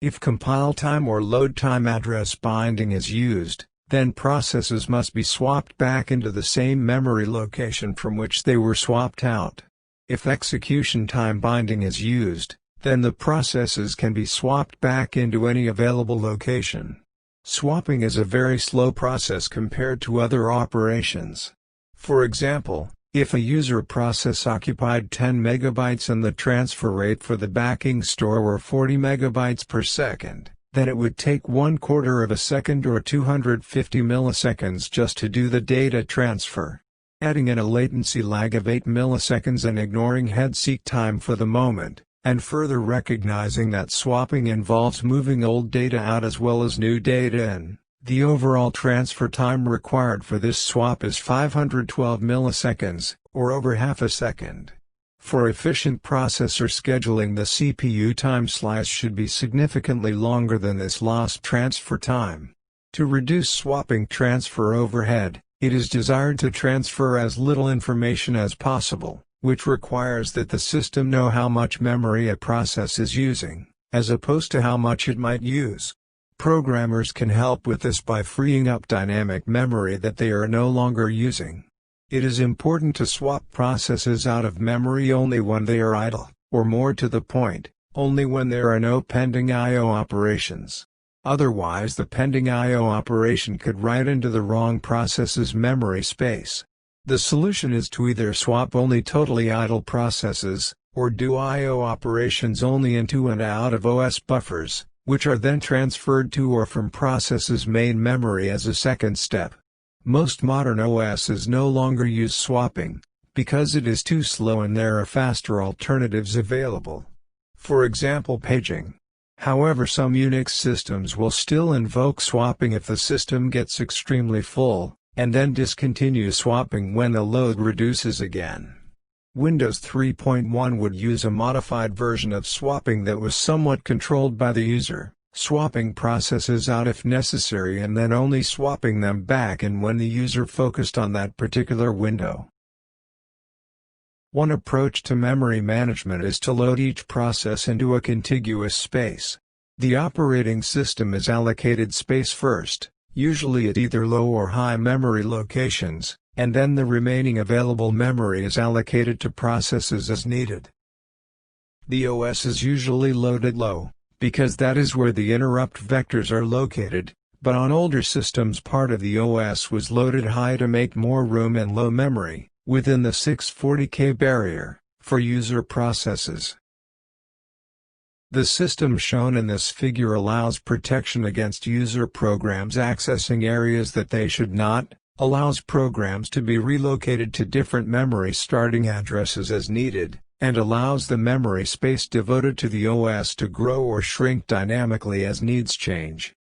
If compile time or load time address binding is used, then processes must be swapped back into the same memory location from which they were swapped out. If execution time binding is used, then the processes can be swapped back into any available location. Swapping is a very slow process compared to other operations. For example, if a user process occupied 10 megabytes and the transfer rate for the backing store were 40 megabytes per second, then it would take 1/4 of a second or 250 milliseconds just to do the data transfer. Adding in a latency lag of 8 milliseconds and ignoring head seek time for the moment, and further recognizing that swapping involves moving old data out as well as new data in, the overall transfer time required for this swap is 512 milliseconds, or over half a second. For efficient processor scheduling, the CPU time slice should be significantly longer than this lost transfer time. To reduce swapping transfer overhead, it is desired to transfer as little information as possible, which requires that the system know how much memory a process is using, as opposed to how much it might use. Programmers can help with this by freeing up dynamic memory that they are no longer using. It is important to swap processes out of memory only when they are idle, or more to the point, only when there are no pending I/O operations. Otherwise, the pending I/O operation could write into the wrong process's memory space. The solution is to either swap only totally idle processes, or do I/O operations only into and out of OS buffers, which are then transferred to or from processes' main memory as a second step. Most modern OSs no longer use swapping, because it is too slow and there are faster alternatives available. For example, paging. However, some Unix systems will still invoke swapping if the system gets extremely full, and then discontinue swapping when the load reduces again. Windows 3.1 would use a modified version of swapping that was somewhat controlled by the user, swapping processes out if necessary and then only swapping them back in when the user focused on that particular window. One approach to memory management is to load each process into a contiguous space. The operating system is allocated space first, usually at either low or high memory locations, and then the remaining available memory is allocated to processes as needed. The OS is usually loaded low, because that is where the interrupt vectors are located, but on older systems part of the OS was loaded high to make more room in low memory, within the 640K barrier, for user processes. The system shown in this figure allows protection against user programs accessing areas that they should not, allows programs to be relocated to different memory starting addresses as needed, and allows the memory space devoted to the OS to grow or shrink dynamically as needs change.